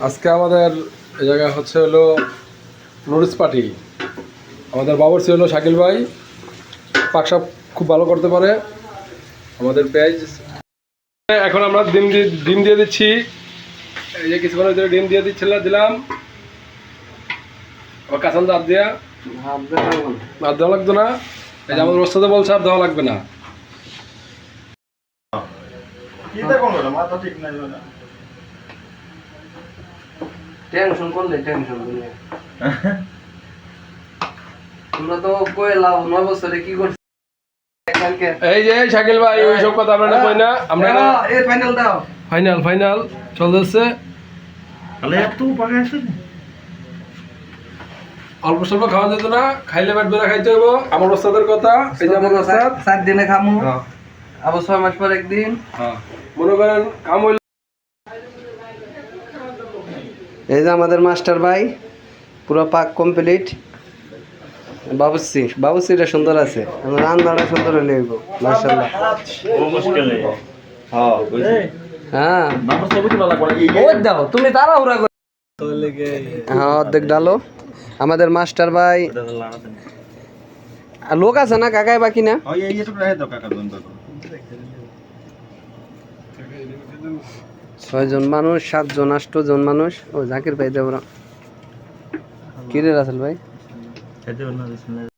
আজকে আমাদের এই জায়গায় হচ্ছে হলো নুডলস পার্টি। আমাদের বাবুর্চি হলো শাকিল ভাই, পাকশাপ খুব ভালো করতে পারে। আমাদের পেঁয়াজ এখন আমরা ডিম দিয়ে দিচ্ছি। এই যে কিছুক্ষণের ভিতরে ডিম দিয়ে দিলাম। আবার কাঁচান হাত দেওয়া হাত দেওয়া লাগতো না। এই যে আমাদের ওস্তাদে বলছে আর দেওয়া লাগবে না। টেনশন করলে টেনশন করলে তোমরা তো কই লাও 9 বছরে কি করছ কালকে এই যে শাকিল ভাই ওই সব কথা আমরা কই না। আমরা এই ফাইনাল দাও ফাইনাল চলতেছে। তাহলে এত পাকা আছে অল্প স্বল্প খাওয়া যেত না, খাইলে পেট ভরে খাইতে হইব। আমার ওস্তাদের কথা, এই যে আমার ওস্তাদ 7 দিনে খামু আবার 6 মাস পর একদিন। মনে করেন কাম হইল। এই যে আমাদের মাস্টার ভাই পুরো পাক কমপ্লিট। বাবুসিটা সুন্দর আছে, রান্নাটা সুন্দর হলে হইব মাশাআল্লাহ। ও মুশকিল নেই। হ্যাঁ বুঝছি। হ্যাঁ নাম্বার সবই তো ভালো করে ওই দাও তুমি তাড়াহুড়া করে হ্যাঁ অর্ধেক ডালো। আমাদের মাস্টার ভাই আর লোক আছে না কাকাই বাকি না? ওই এই একটু রাখে দাও কাকা বন্ধ করো। 6 জন মানুষ, 7 জন 8 জন মানুষ। ও জাকির ভাই দেবরা কি রে রাসেল ভাই খেতে বল না বিসমিল্লাহ।